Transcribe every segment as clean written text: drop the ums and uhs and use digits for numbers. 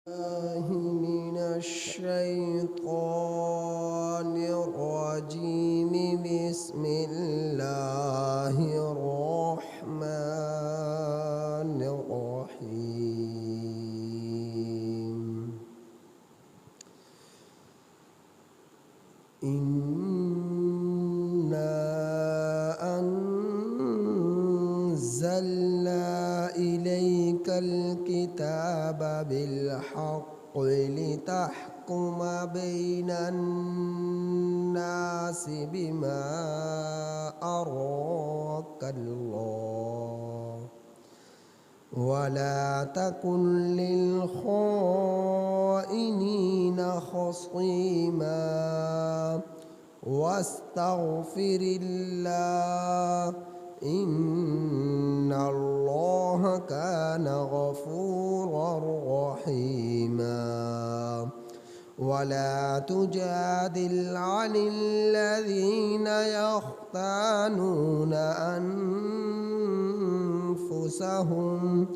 الله من الشيطان الرجيم. بسم الله الرحمن الرحيم. إنا أنزلنا إليك الكتاب بالحق لتحكم بين الناس بما أراك الله ولا تكن للخائنين خصيما واستغفر الله إن الله كان غفورا رحيما. ولا تجادل عن الذين يختانون أنفسهم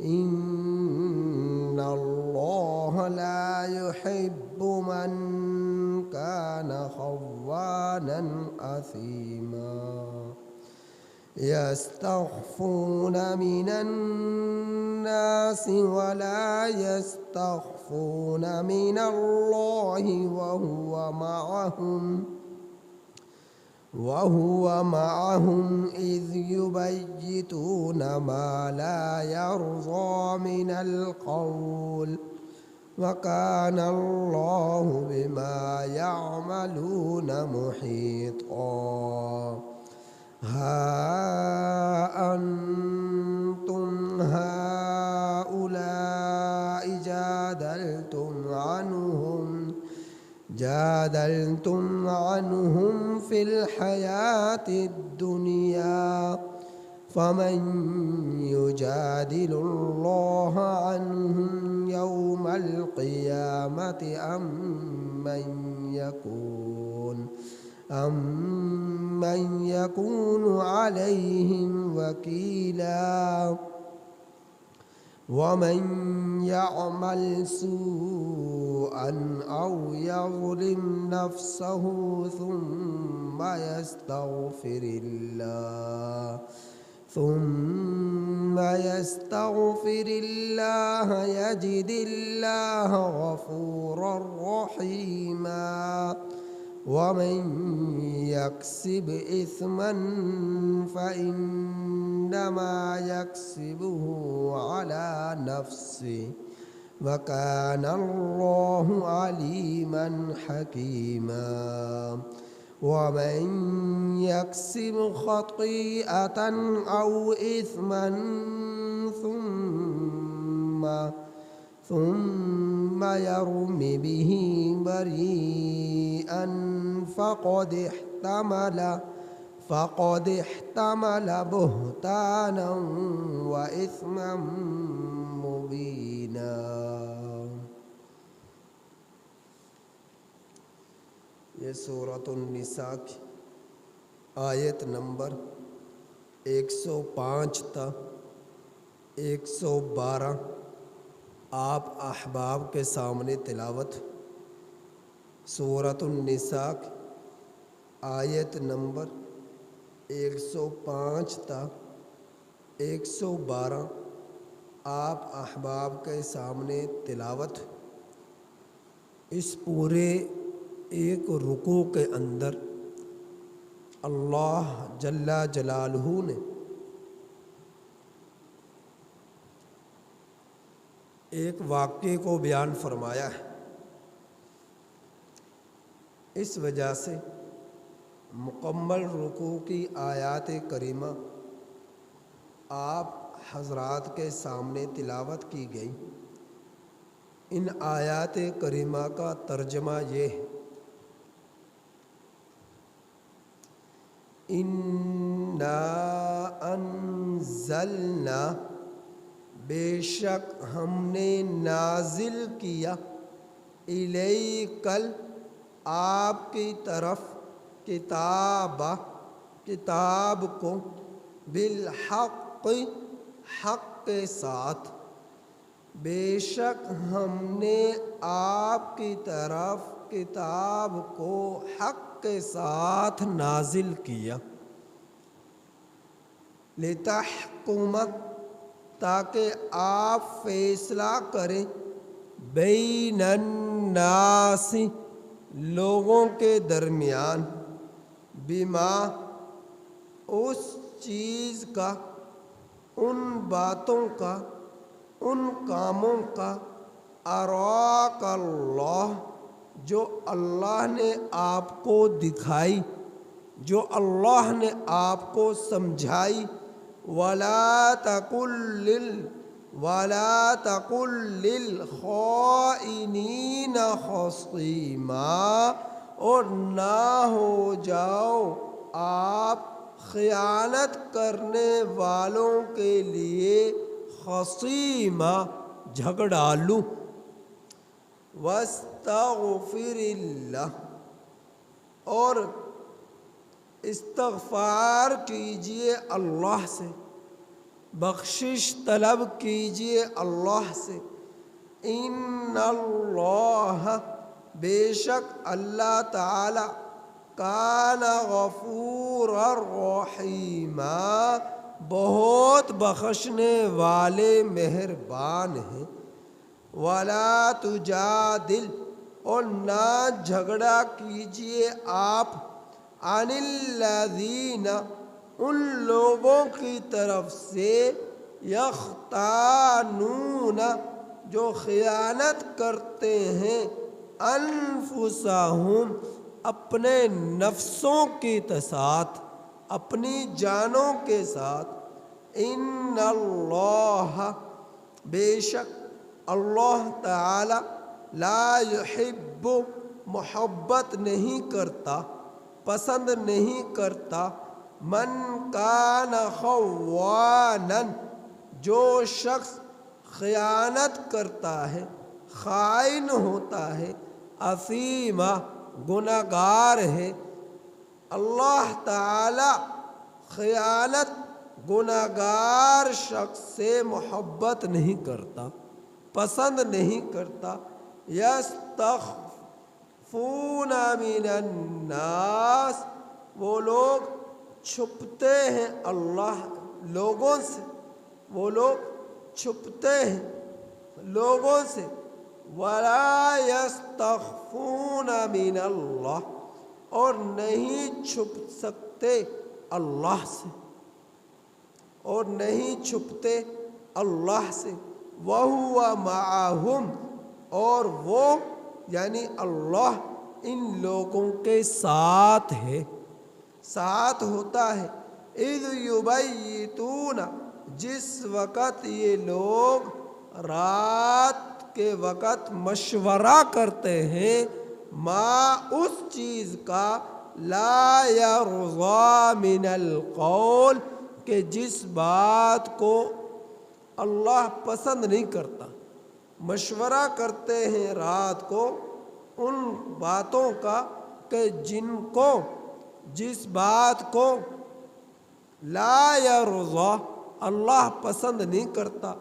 إن الله لا يحب من كان خوانا أثيما. يستخفون من الناس ولا يستخفون من الله وهو معهم إذ يبيتون ما لا يرضى من القول وكان الله بما يعملون محيطا. ها أنتم هؤلاء جادلتم عنهم في الحياة الدنيا فمن يجادل الله عنهم يوم القيامة أم من يكون عليهم وكيلا. ومن يعمل سوءا أو يظلم نفسه ثم يستغفر الله يجد الله غفورا رحيما. ومن يكسب إثما فإنما يكسبه على نفسه وكان الله عليما حكيما. ومن يكسب خطيئة أو إثما ثم يرم به بريئا فقد احتمل بهتانا وإثما مبينا. یہ سورۃ النساء کی آیت نمبر 105 تا 112 آپ احباب کے سامنے تلاوت. سورۃ النساء کی آیت نمبر 105 تا 112 آپ احباب کے سامنے تلاوت. اس پورے ایک رکوع کے اندر اللہ جل جلالہ نے ایک واقعے کو بیان فرمایا ہے. اس وجہ سے مکمل رکوع کی آیات کریمہ آپ حضرات کے سامنے تلاوت کی گئی. ان آیات کریمہ کا ترجمہ یہ ہے: انا انزلنا، بے شک ہم نے نازل کیا، الیکل، آپ کی طرف، کتاب کو، بالحق، حق کے ساتھ، بے شک ہم نے آپ کی طرف کتاب کو حق کے ساتھ نازل کیا، لتحکم تاکہ آپ فیصلہ کریں، بین الناس لوگوں کے درمیان، بما اس چیز کا، ان باتوں کا، ان کاموں کا، اراک اللہ جو اللہ نے آپ کو دکھائی، جو اللہ نے آپ کو سمجھائی، ولا تقل للخائنین خصیما، اور نہ ہو جاؤ آپ خیانت کرنے والوں کے لیے خصیما جھگڑالو، واستغفر اللہ اور استغفار کیجئے اللہ سے، بخشش طلب کیجئے اللہ سے، ان اللہ بے شک اللہ تعالی کان غفورا رحیما بہت بخشنے والے مہربان ہیں، ولا تجادل اور نہ جھگڑا کیجئے آپ، عن الذین ان لوگوں کی طرف سے، یختانون جو خیانت کرتے ہیں، انفسہم اپنے نفسوں کے ساتھ، اپنی جانوں کے ساتھ، ان اللہ بے شک اللہ تعالی لا یحب محبت نہیں کرتا، پسند نہیں کرتا، من کان خوانا جو شخص خیانت کرتا ہے، خائن ہوتا ہے، اثیما گنہگار ہے۔ اللہ تعالی خیانت گنہگار شخص سے محبت نہیں کرتا، پسند نہیں کرتا۔ یستخفون من الناس وہ لوگ چھپتے ہیں اللہ لوگوں سے، وہ لوگ چھپتے ہیں لوگوں سے، ولا یستخفون من اللہ اور نہیں چھپ سکتے اللہ سے، اور نہیں چھپتے اللہ سے، وَهُوَ مَعَهُمْ اور وہ یعنی اللہ ان لوگوں کے ساتھ ہے، ساتھ ہوتا ہے، اذ یبیتون جس وقت یہ لوگ رات کے وقت مشورہ کرتے ہیں، ما اس چیز کا، لا یرضی من القول کہ جس بات کو اللہ پسند نہیں کرتا، مشورہ کرتے ہیں رات کو ان باتوں کا کہ جس بات کو لا یرضی اللہ پسند نہیں کرتا،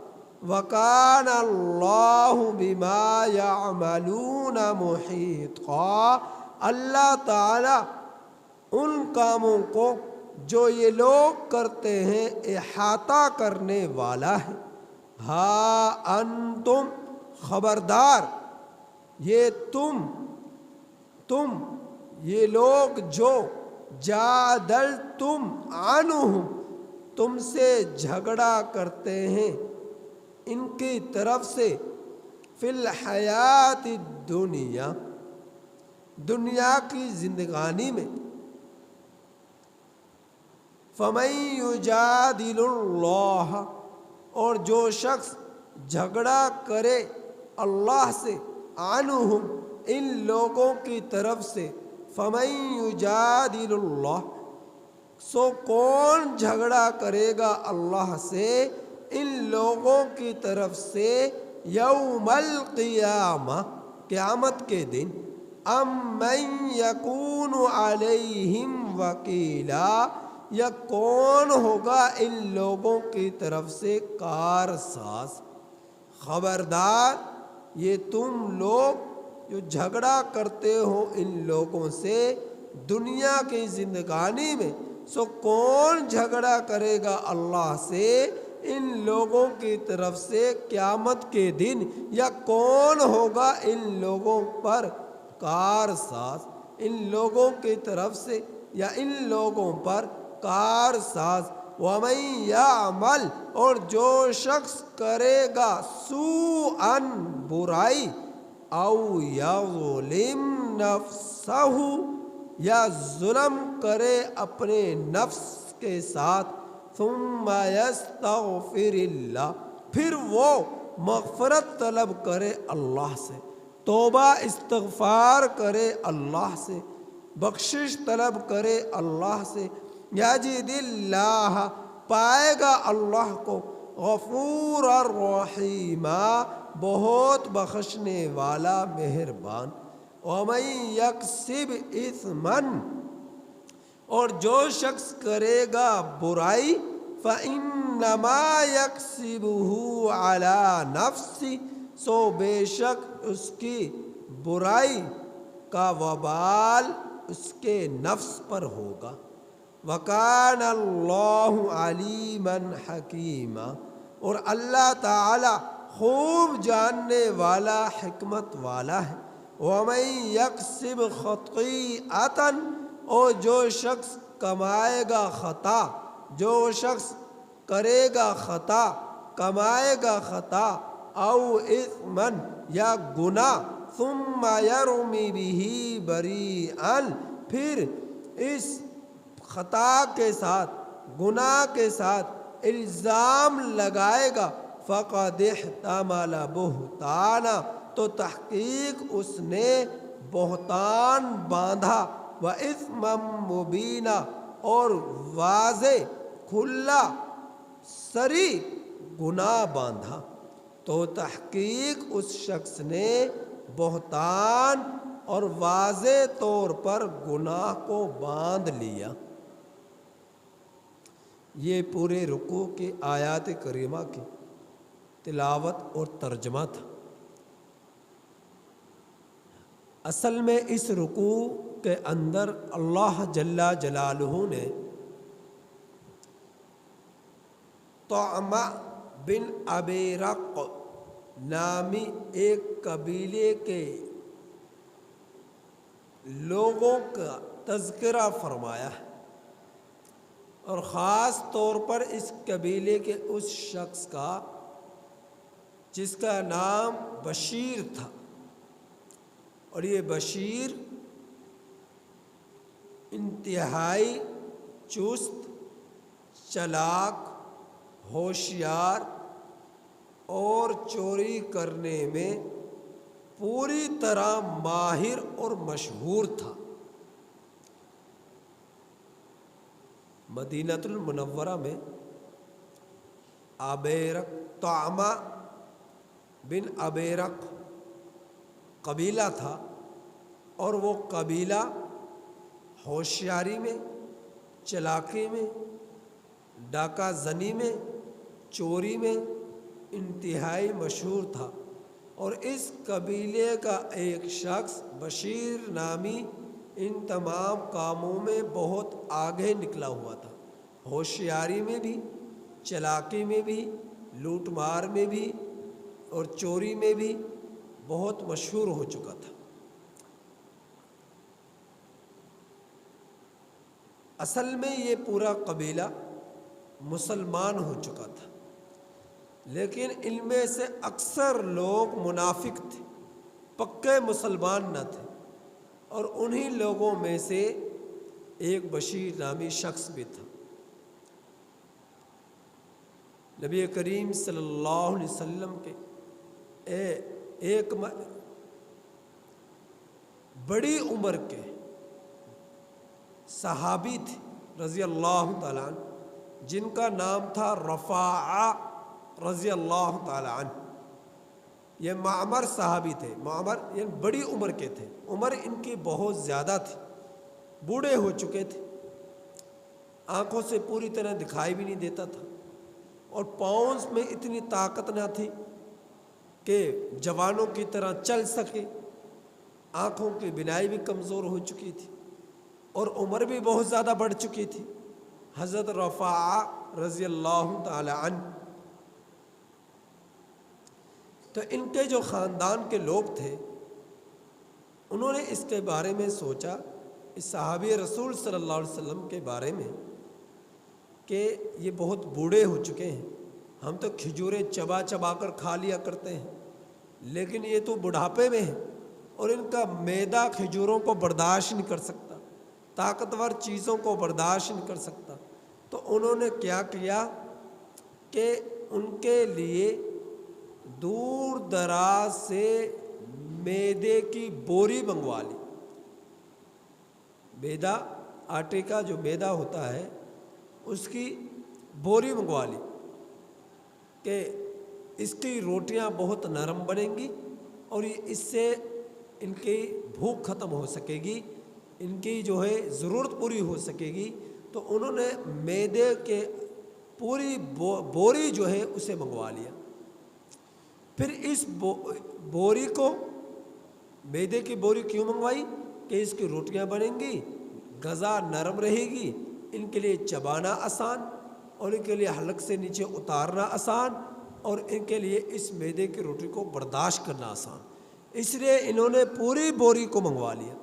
وَكَانَ اللَّهُ بِمَا يَعْمَلُونَ مُحِيطًا اللہ تعالی ان کاموں کو جو یہ لوگ کرتے ہیں احاطہ کرنے والا ہے۔ ہاں انتم خبردار یہ تم یہ لوگ جو جادلتم عنہم تم سے جھگڑا کرتے ہیں ان کی طرف سے، فی الحیات الدنیا دنیا کی زندگانی میں، فَمَن یُجَادِلُ اللَّهَ اور جو شخص جھگڑا کرے اللہ سے، عنہم ان لوگوں کی طرف سے، فَمَن یُجَادِلُ اللَّهَ سو کون جھگڑا کرے گا اللہ سے ان لوگوں کی طرف سے، یوم القیامہ قیامت کے دن، ام من یکون علیہم وکیلا یا کون ہوگا ان لوگوں کی طرف سے کارساز، خبردار یہ تم لوگ جو جھگڑا کرتے ہو ان لوگوں سے دنیا کی زندگانی میں، سو کون جھگڑا کرے گا اللہ سے ان لوگوں کی طرف سے قیامت کے دن، یا کون ہوگا ان لوگوں پر کار ساز، ان لوگوں کی طرف سے یا ان لوگوں پر کار ساز۔ وَمَن يَعْمَلْ، اور جو شخص کرے گا سوءًا برائی، او یظلم نفسہ، یا ظلم کرے اپنے نفس کے ساتھ، ثم یستغفر اللہ، پھر وہ مغفرت طلب کرے اللہ سے، توبہ استغفار کرے اللہ سے، بخشش طلب کرے اللہ سے، یجد اللہ، پائے گا اللہ کو، غفور الرحیم، بہت بخشنے والا مہربان۔ وَمَن یکسب اثما، اور جو شخص کرے گا برائی، فَإِنَّمَا يَكْسِبُهُ عَلَى نَفْسِهِ، سو بے شک اس کی برائی کا وبال اس کے نفس پر ہوگا۔ وَكَانَ اللَّهُ عَلِيمًا حَكِيمًا، اور اللہ تعالی خوب جاننے والا، حکمت والا ہے۔ وَمَن یکسب خطیئۃ، اور جو شخص کمائے گا خطا، جو شخص کرے گا خطا، کمائے گا خطا، او اثما، یا گناہ، ثم یرم بہ بریئا، پھر اس خطا کے ساتھ، گناہ کے ساتھ الزام لگائے گا، فقد احتمل بہتانا، تو تحقیق اس نے بہتان باندھا، وَإِثْمًا مُبِينًا، اور واضح کھلا سری گناہ باندھا، تو تحقیق اس شخص نے بہتان اور واضح طور پر گناہ کو باندھ لیا۔ یہ پورے رکوع کے آیات کریمہ کی تلاوت اور ترجمہ تھا۔ اصل میں اس رکوع کے اندر اللہ جل جلالہ نے طعمہ بن ابیرق نامی ایک قبیلے کے لوگوں کا تذکرہ فرمایا ہے، اور خاص طور پر اس قبیلے کے اس شخص کا جس کا نام بشیر تھا، اور یہ بشیر انتہائی چست، چالاک، ہوشیار اور چوری کرنے میں پوری طرح ماہر اور مشہور تھا۔ مدینہ المنورہ میں ابیرق، طعمہ بن ابیرق قبیلہ تھا، اور وہ قبیلہ ہوشیاری میں، چلاکی میں، ڈاکہ زنی میں، چوری میں انتہائی مشہور تھا، اور اس قبیلے کا ایک شخص بشیر نامی ان تمام کاموں میں بہت آگے نکلا ہوا تھا، ہوشیاری میں بھی، چلاکی میں بھی، لوٹ مار میں بھی، اور چوری میں بھی بہت مشہور ہو چکا تھا۔ اصل میں یہ پورا قبیلہ مسلمان ہو چکا تھا، لیکن ان میں سے اکثر لوگ منافق تھے، پکے مسلمان نہ تھے، اور انہی لوگوں میں سے ایک بشیر نامی شخص بھی تھا۔ نبی کریم صلی اللہ علیہ وسلم کے ایک بڑی عمر کے صحابی تھے رضی اللہ تعالیٰ عنہ، جن کا نام تھا رفاعہ رضی اللہ تعالیٰ عنہ۔ یہ معمر صحابی تھے، معمر یہ بڑی عمر کے تھے، عمر ان کی بہت زیادہ تھی، بوڑھے ہو چکے تھے، آنکھوں سے پوری طرح دکھائی بھی نہیں دیتا تھا، اور پاؤں میں اتنی طاقت نہ تھی کہ جوانوں کی طرح چل سکے، آنکھوں کی بینائی بھی کمزور ہو چکی تھی اور عمر بھی بہت زیادہ بڑھ چکی تھی۔ حضرت رفاعہ رضی اللہ تعالی عنہ، تو ان کے جو خاندان کے لوگ تھے انہوں نے اس کے بارے میں سوچا، اس صحابی رسول صلی اللہ علیہ وسلم کے بارے میں، کہ یہ بہت بوڑھے ہو چکے ہیں، ہم تو کھجوریں چبا چبا کر کھا لیا کرتے ہیں، لیکن یہ تو بڑھاپے میں ہیں اور ان کا معدہ کھجوروں کو برداشت نہیں کر سکتا، طاقتور چیزوں کو برداشت نہیں کر سکتا۔ تو انہوں نے کیا کیا کہ ان کے لیے دور دراز سے میدے کی بوری منگوا لی۔ میدا، آٹے کا جو میدا ہوتا ہے اس کی بوری منگوا لی کہ اس کی روٹیاں بہت نرم بنیں گی اور اس سے ان کی بھوک ختم ہو سکے گی، ان کی جو ہے ضرورت پوری ہو سکے گی۔ تو انہوں نے میدے کے پوری بوری جو ہے اسے منگوا لیا۔ پھر اس بوری کو، میدے کی بوری کیوں منگوائی؟ کہ اس کی روٹیاں بنیں گی، غذا نرم رہے گی، ان کے لیے چبانا آسان اور ان کے لیے حلق سے نیچے اتارنا آسان اور ان کے لیے اس میدے کی روٹی کو برداشت کرنا آسان، اس لیے انہوں نے پوری بوری کو منگوا لیا۔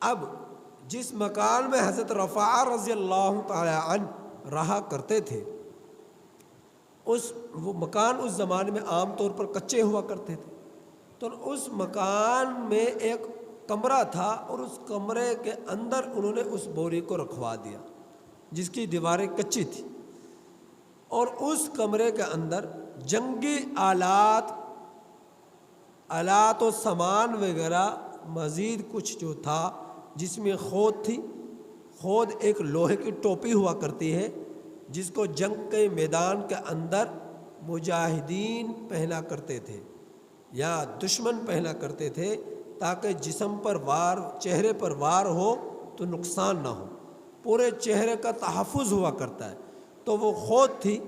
اب جس مکان میں حضرت رفاعہ رضی اللہ تعالی عنہ رہا کرتے تھے، وہ مکان اس زمانے میں عام طور پر کچے ہوا کرتے تھے، تو اس مکان میں ایک کمرہ تھا اور اس کمرے کے اندر انہوں نے اس بوری کو رکھوا دیا جس کی دیواریں کچی تھی، اور اس کمرے کے اندر جنگی آلات و سامان وغیرہ، مزید کچھ جو تھا جس میں خود تھی، خود ایک لوہے کی ٹوپی ہوا کرتی ہے جس کو جنگ کے میدان کے اندر مجاہدین پہنا کرتے تھے یا دشمن پہنا کرتے تھے تاکہ جسم پر وار، چہرے پر وار ہو تو نقصان نہ ہو، پورے چہرے کا تحفظ ہوا کرتا ہے۔ تو وہ خود تھی،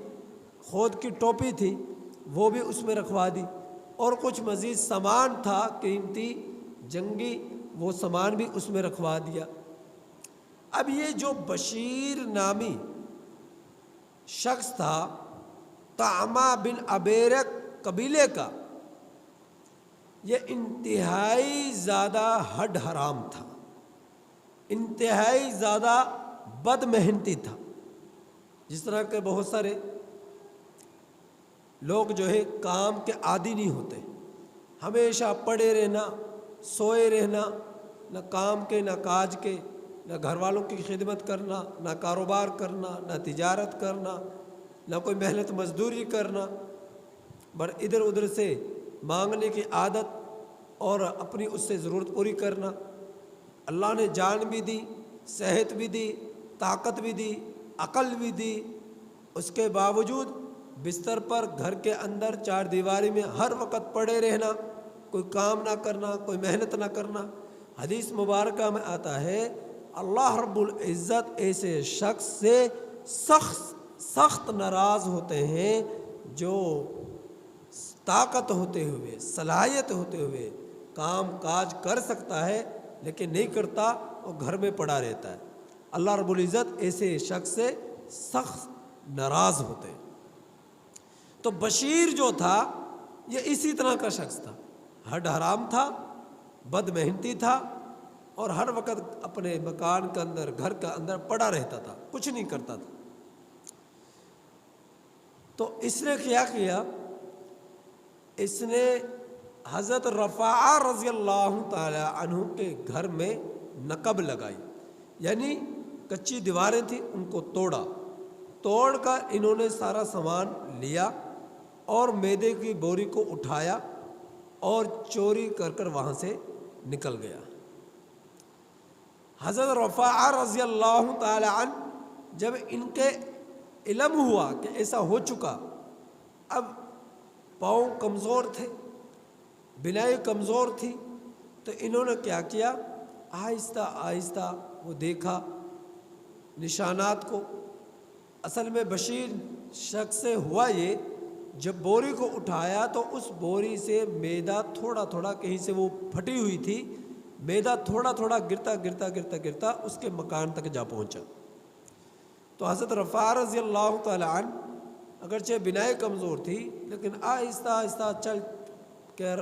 خود کی ٹوپی تھی، وہ بھی اس میں رکھوا دی، اور کچھ مزید سامان تھا قیمتی جنگی، وہ سامان بھی اس میں رکھوا دیا۔ اب یہ جو بشیر نامی شخص تھا، طعمہ بن عبیرق قبیلے کا، یہ انتہائی زیادہ ہڈ حرام تھا، انتہائی زیادہ بد محنتی تھا۔ جس طرح کے بہت سارے لوگ جو ہے کام کے عادی نہیں ہوتے، ہمیشہ پڑے رہنا، سوئے رہنا، نہ کام کے نہ کاج کے، نہ گھر والوں کی خدمت کرنا، نہ کاروبار کرنا، نہ تجارت کرنا، نہ کوئی محنت مزدوری کرنا، بر ادھر ادھر سے مانگنے کی عادت اور اپنی اس سے ضرورت پوری کرنا۔ اللہ نے جان بھی دی، صحت بھی دی، طاقت بھی دی، عقل بھی دی، اس کے باوجود بستر پر گھر کے اندر چار دیواری میں ہر وقت پڑے رہنا، کوئی کام نہ کرنا، کوئی محنت نہ کرنا۔ حدیث مبارکہ میں آتا ہے اللہ رب العزت ایسے شخص سے سخت ناراض ہوتے ہیں جو طاقت ہوتے ہوئے، صلاحیت ہوتے ہوئے کام کاج کر سکتا ہے لیکن نہیں کرتا اور گھر میں پڑا رہتا ہے۔ اللہ رب العزت ایسے شخص سے سخت ناراض ہوتے ہیں۔ تو بشیر جو تھا یہ اسی طرح کا شخص تھا، ہڈ حرام تھا، بد محنتی تھا اور ہر وقت اپنے مکان کے اندر، گھر کے اندر پڑا رہتا تھا، کچھ نہیں کرتا تھا۔ تو اس نے کیا کیا، اس نے حضرت رفاعہ رضی اللہ تعالی عنہ کے گھر میں نقب لگائی، یعنی کچی دیواریں تھیں ان کو توڑ کر انہوں نے سارا سامان لیا اور میدے کی بوری کو اٹھایا اور چوری کر وہاں سے نکل گیا۔ حضرت رفاعہ رضی اللہ تعالی عنہ جب ان کے علم ہوا کہ ایسا ہو چکا، اب پاؤں کمزور تھے، بنائی کمزور تھی، تو انہوں نے کیا کیا، آہستہ آہستہ وہ دیکھا نشانات کو۔ اصل میں بشیر شخص سے ہوا یہ، جب بوری کو اٹھایا تو اس بوری سے میدا تھوڑا تھوڑا، کہیں سے وہ پھٹی ہوئی تھی، میدا تھوڑا تھوڑا گرتا گرتا گرتا گرتا اس کے مکان تک جا پہنچا۔ تو حضرت رفاع رضی اللہ تعالیٰ عنہ اگرچہ بنائے کمزور تھی، لیکن آہستہ آہستہ چل کر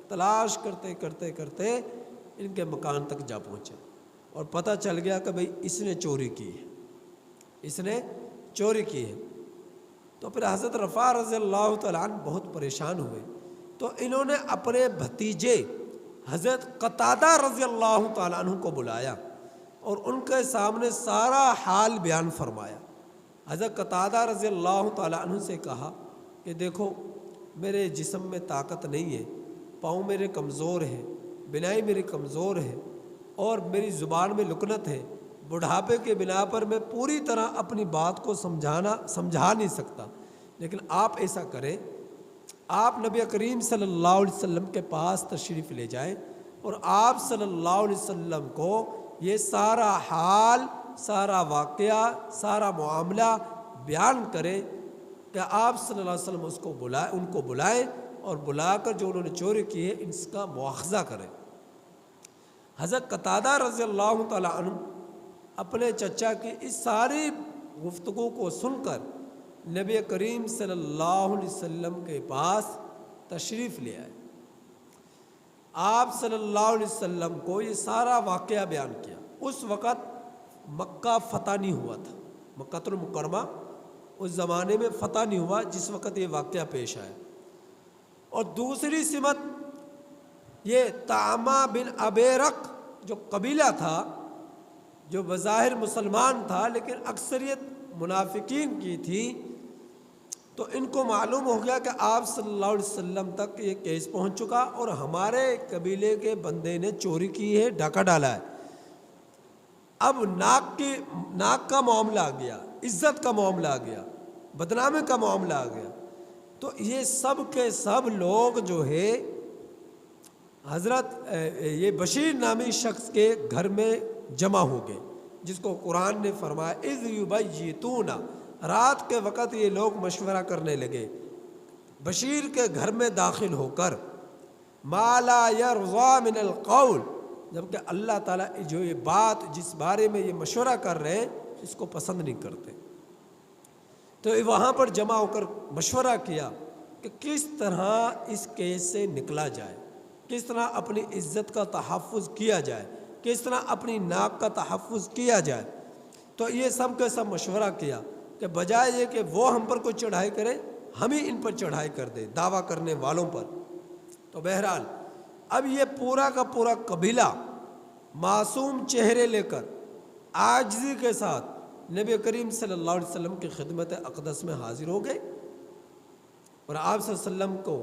تلاش کرتے کرتے کرتے ان کے مکان تک جا پہنچے، اور پتہ چل گیا کہ بھئی اس نے چوری کی ہے، اس نے چوری کی ہے۔ تو پھر حضرت رفاع رضی اللہ تعالیٰ عنہ بہت پریشان ہوئے، تو انہوں نے اپنے بھتیجے حضرت قتادہ رضی اللہ تعالیٰ عنہ کو بلایا اور ان کے سامنے سارا حال بیان فرمایا۔ حضرت قتادہ رضی اللہ تعالیٰ عنہ سے کہا کہ دیکھو میرے جسم میں طاقت نہیں ہے، پاؤں میرے کمزور ہیں، بنائی میری کمزور ہے، اور میری زبان میں لکنت ہے، بڑھاپے کے بنا پر میں پوری طرح اپنی بات کو سمجھا نہیں سکتا، لیکن آپ ایسا کریں، آپ نبی کریم صلی اللہ علیہ وسلم کے پاس تشریف لے جائیں اور آپ صلی اللہ علیہ وسلم کو یہ سارا حال، سارا واقعہ، سارا معاملہ بیان کریں کہ آپ صلی اللہ علیہ وسلم ان کو بلائیں اور بلا کر جو انہوں نے چوری کی ہے اس کا مواخذہ کریں۔ حضرت قتادہ رضی اللہ تعالیٰ عنہ اپنے چچا کی اس ساری گفتگو کو سن کر نبی کریم صلی اللہ علیہ وسلم کے پاس تشریف لے آئے۔ آپ صلی اللہ علیہ وسلم کو یہ سارا واقعہ بیان کیا۔ اس وقت مکہ فتح نہیں ہوا تھا، مکہ المکرمہ اس زمانے میں فتح نہیں ہوا جس وقت یہ واقعہ پیش آیا۔ اور دوسری سمت یہ طعمہ بن ابیرق جو قبیلہ تھا، جو بظاہر مسلمان تھا لیکن اکثریت منافقین کی تھی، تو ان کو معلوم ہو گیا کہ آپ صلی اللہ علیہ وسلم تک یہ کیس پہنچ چکا اور ہمارے قبیلے کے بندے نے چوری کی ہے، ڈاکہ ڈالا ہے۔ اب ناک کا معاملہ آ گیا، عزت کا معاملہ آ گیا، بدنامی کا معاملہ آ گیا۔ تو یہ سب کے سب لوگ جو ہے حضرت یہ بشیر نامی شخص کے گھر میں جمع ہو گئے، جس کو قرآن نے فرمایا اذ یبیتون، رات کے وقت یہ لوگ مشورہ کرنے لگے بشیر کے گھر میں داخل ہو کر، ما لا یرضی من القول، جبکہ اللہ تعالیٰ جو یہ بات جس بارے میں یہ مشورہ کر رہے ہیں اس کو پسند نہیں کرتے۔ تو وہاں پر جمع ہو کر مشورہ کیا کہ کس طرح اس کیس سے نکلا جائے، کس طرح اپنی عزت کا تحفظ کیا جائے، کس طرح اپنی ناک کا تحفظ کیا جائے۔ تو یہ سب کے سب مشورہ کیا کہ بجائے یہ کہ وہ ہم پر کوئی چڑھائی کرے، ہم ہی ان پر چڑھائی کر دیں، دعویٰ کرنے والوں پر۔ تو بہرحال اب یہ پورا کا پورا قبیلہ معصوم چہرے لے کر عاجزی کے ساتھ نبی کریم صلی اللہ علیہ وسلم کی خدمت اقدس میں حاضر ہو گئے، اور آپ صلی اللہ علیہ وسلم کو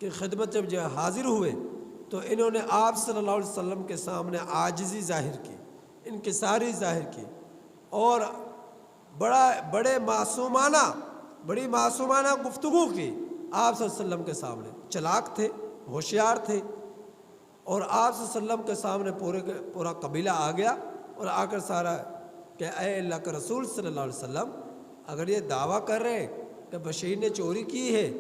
کی خدمت جب حاضر ہوئے تو انہوں نے آپ صلی اللہ علیہ وسلم کے سامنے عاجزی ظاہر کی، انکساری ظاہر کی، اور بڑی معصومانہ گفتگو کی آپ صلی اللہ علیہ وسلم کے سامنے۔ چلاک تھے، ہوشیار تھے، اور آپ صلی اللہ علیہ وسلم کے سامنے پورا قبیلہ آ گیا اور آ کر سارا کہ اے اللہ کے رسول صلی اللہ علیہ وسلم، اگر یہ دعویٰ کر رہے کہ بشیر نے چوری کی ہے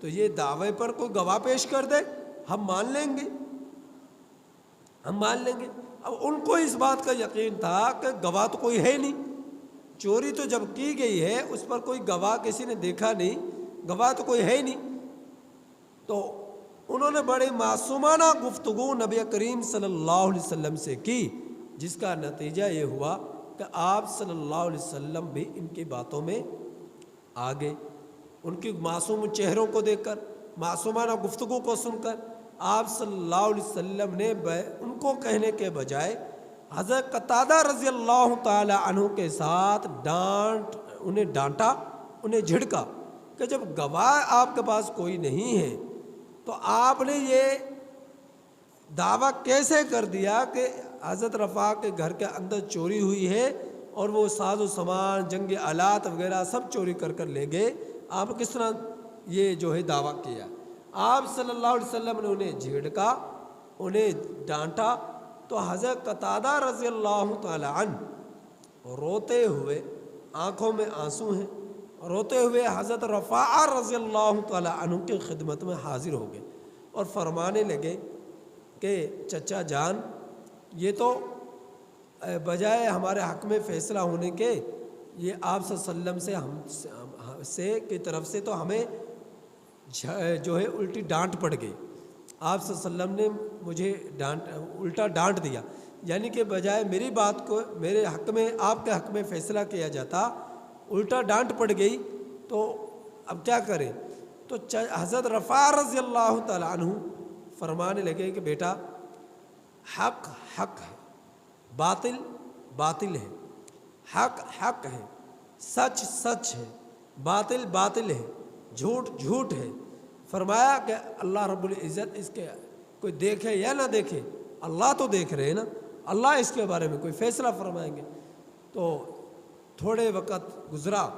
تو یہ دعوے پر کوئی گواہ پیش کر دے، ہم مان لیں گے، ہم مان لیں گے۔ اب ان کو اس بات کا یقین تھا کہ گواہ تو کوئی ہے نہیں، چوری تو جب کی گئی ہے اس پر کوئی گواہ کسی نے دیکھا نہیں، گواہ تو کوئی ہے نہیں۔ تو انہوں نے بڑے معصومانہ گفتگو نبی کریم صلی اللہ علیہ وسلم سے کی، جس کا نتیجہ یہ ہوا کہ آپ صلی اللہ علیہ وسلم بھی ان کی باتوں میں آگے، ان کی معصوم چہروں کو دیکھ کر، معصومانہ گفتگو کو سن کر آپ صلی اللہ علیہ وسلم نے ان کو کہنے کے بجائے حضرت قتادہ رضی اللہ تعالی عنہ کے ساتھ انہیں ڈانٹا، انہیں جھڑکا کہ جب گواہ آپ کے پاس کوئی نہیں ہے تو آپ نے یہ دعویٰ کیسے کر دیا کہ حضرت رفاع کے گھر کے اندر چوری ہوئی ہے اور وہ ساز و سامان، جنگی آلات وغیرہ سب چوری کر لے گئے؟ آپ کس طرح یہ جو ہے دعویٰ کیا؟ آپ صلی اللہ علیہ وسلم نے انہیں جھڑکا، انہیں ڈانٹا، تو حضرت قتادہ رضی اللہ تعالی عنہ روتے ہوئے، آنکھوں میں آنسو ہیں روتے ہوئے حضرت رفاعہ رضی اللہ تعالیٰ عنہ کی خدمت میں حاضر ہو گئے اور فرمانے لگے کہ چچا جان، یہ تو بجائے ہمارے حق میں فیصلہ ہونے کے یہ آپ صلی اللہ علیہ وسلم سے کی طرف سے تو ہمیں جو ہے الٹی ڈانٹ پڑ گئی۔ آپ صلی اللہ علیہ وسلم نے مجھے الٹا ڈانٹ دیا، یعنی کہ بجائے میری بات کو میرے حق میں آپ کے حق میں فیصلہ کیا جاتا الٹا ڈانٹ پڑ گئی، تو اب کیا کریں؟ تو حضرت رفاعہ رضی اللہ تعالیٰ عنہ فرمانے لگے کہ بیٹا، حق حق ہے، باطل باطل ہے، حق حق ہے، سچ سچ ہے، باطل باطل ہے، جھوٹ جھوٹ ہے۔ فرمایا کہ اللہ رب العزت اس کے کوئی دیکھے یا نہ دیکھے، اللہ تو دیکھ رہے ہیں نا، اللہ اس کے بارے میں کوئی فیصلہ فرمائیں گے۔ تو تھوڑے وقت گزرا،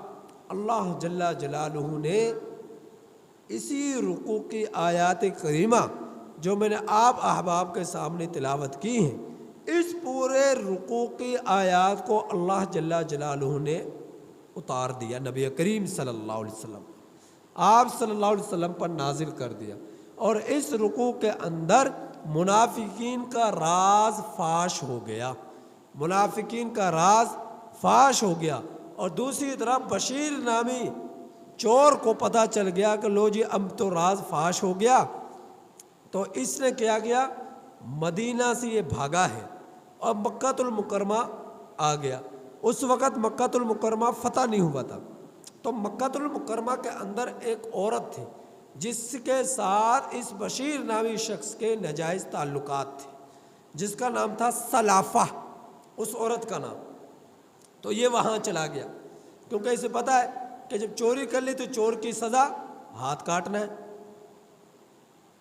اللہ جل جلالہ نے اسی رکوع کی آیات کریمہ جو میں نے آپ احباب کے سامنے تلاوت کی ہیں، اس پورے رکوع کی آیات کو اللہ جل جلالہ نے اتار دیا، نبی کریم صلی اللہ علیہ وسلم، آپ صلی اللہ علیہ وسلم پر نازل کر دیا، اور اس رکوع کے اندر منافقین کا راز فاش ہو گیا، منافقین کا راز فاش ہو گیا، اور دوسری طرف بشیر نامی چور کو پتہ چل گیا کہ لو جی اب تو راز فاش ہو گیا، تو اس نے کیا کیا، مدینہ سے یہ بھاگا ہے اور مکہ المکرمہ آ گیا۔ اس وقت مکہ المکرمہ فتح نہیں ہوا تھا، تو مکہ المکرمہ کے اندر ایک عورت تھی جس کے ساتھ اس بشیر نامی شخص کے ناجائز تعلقات تھے، جس کا نام تھا سلافہ، اس عورت کا نام۔ تو یہ وہاں چلا گیا، کیونکہ اسے پتہ ہے کہ جب چوری کر لی تو چور کی سزا ہاتھ کاٹنا ہے۔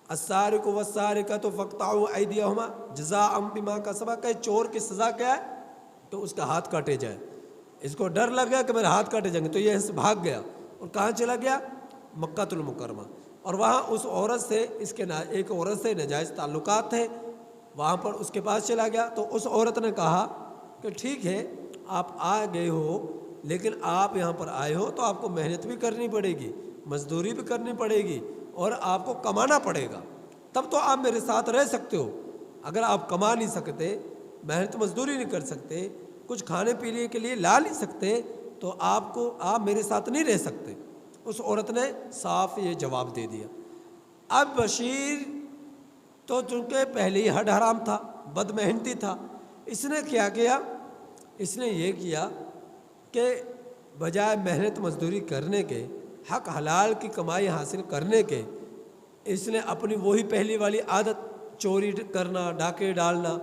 السارق والسارقۃ فاقطعوا ایدیہما جزاء بما کسبا، کہ چور کی سزا کیا ہے؟ تو اس کا ہاتھ کاٹے جائے۔ اس کو ڈر لگ گیا کہ میرے ہاتھ کاٹے جائیں گے، تو یہ یہاں سے بھاگ گیا، اور کہاں چلا گیا؟ مکہ المکرمہ، اور وہاں اس عورت سے ایک عورت سے ناجائز تعلقات تھے، وہاں پر اس کے پاس چلا گیا۔ تو اس عورت نے کہا کہ ٹھیک ہے آپ آ گئے ہو، لیکن آپ یہاں پر آئے ہو تو آپ کو محنت بھی کرنی پڑے گی، مزدوری بھی کرنی پڑے گی، اور آپ کو کمانا پڑے گا، تب تو آپ میرے ساتھ رہ سکتے ہو۔ اگر آپ کما نہیں سکتے، محنت مزدوری نہیں کر سکتے، کچھ کھانے پینے کے لیے لا نہیں سکتے، تو آپ میرے ساتھ نہیں رہ سکتے۔ اس عورت نے صاف یہ جواب دے دیا۔ اب بشیر تو چونکہ پہلے ہی ہڈ حرام تھا، بد محنتی تھا، اس نے کیا کیا؟ اس نے یہ کیا کہ بجائے محنت مزدوری کرنے کے، حق حلال کی کمائی حاصل کرنے کے، اس نے اپنی وہی پہلی والی عادت، چوری کرنا، ڈاکے ڈالنا،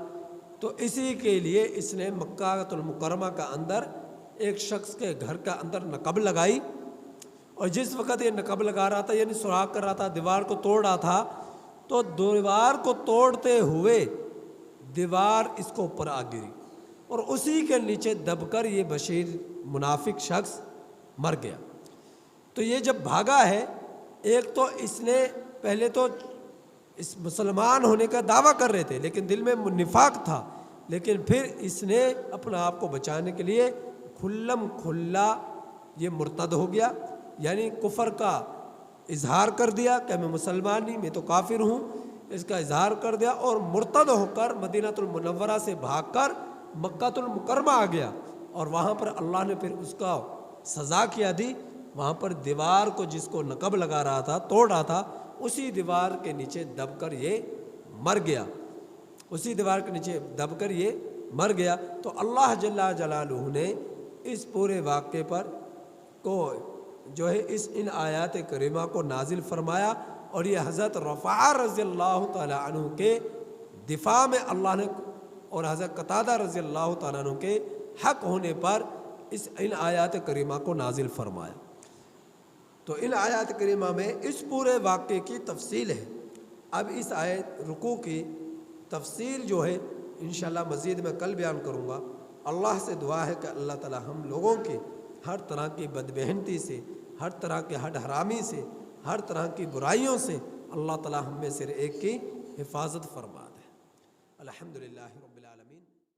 تو اسی کے لیے اس نے مکہ المکرمہ کا اندر ایک شخص کے گھر کا اندر نقب لگائی، اور جس وقت یہ نقب لگا رہا تھا، یعنی سوراخ کر رہا تھا، دیوار کو توڑ رہا تھا، تو دیوار کو توڑتے ہوئے دیوار اس کو اوپر آ گری، اور اسی کے نیچے دب کر یہ بشیر منافق شخص مر گیا۔ تو یہ جب بھاگا ہے، ایک تو اس نے پہلے تو اس مسلمان ہونے کا دعویٰ کر رہے تھے، لیکن دل میں نفاق تھا، لیکن پھر اس نے اپنا آپ کو بچانے کے لیے کھلم کھلا یہ مرتد ہو گیا، یعنی کفر کا اظہار کر دیا کہ میں مسلمان نہیں، میں تو کافر ہوں، اس کا اظہار کر دیا، اور مرتد ہو کر مدینہ المنورہ سے بھاگ کر مکہ المکرمہ آ گیا، اور وہاں پر اللہ نے پھر اس کا سزا کیا دی۔ وہاں پر دیوار کو جس کو نقب لگا رہا تھا، توڑ رہا تھا، اسی دیوار کے نیچے دب کر یہ مر گیا، اسی دیوار کے نیچے دب کر یہ مر گیا۔ تو اللہ جل جلالہ نے اس پورے واقعے پر کو جو ہے ان آیات کریمہ کو نازل فرمایا، اور یہ حضرت رفاعہ رضی اللہ تعالیٰ عنہ کے دفاع میں اللہ نے، اور حضرت قتادہ رضی اللہ تعالیٰ عنہ کے حق ہونے پر ان آیات کریمہ کو نازل فرمایا۔ تو ان آیات کریمہ میں اس پورے واقعے کی تفصیل ہے۔ اب اس آیت رکوع کی تفصیل جو ہے انشاءاللہ مزید میں کل بیان کروں گا۔ اللہ سے دعا ہے کہ اللہ تعالی ہم لوگوں کی ہر طرح کی بدمحنتی سے، ہر طرح کے ہڈ حرامی سے، ہر طرح کی برائیوں سے اللہ تعالی ہم میں سے ایک کی حفاظت فرما دے۔ الحمدللہ۔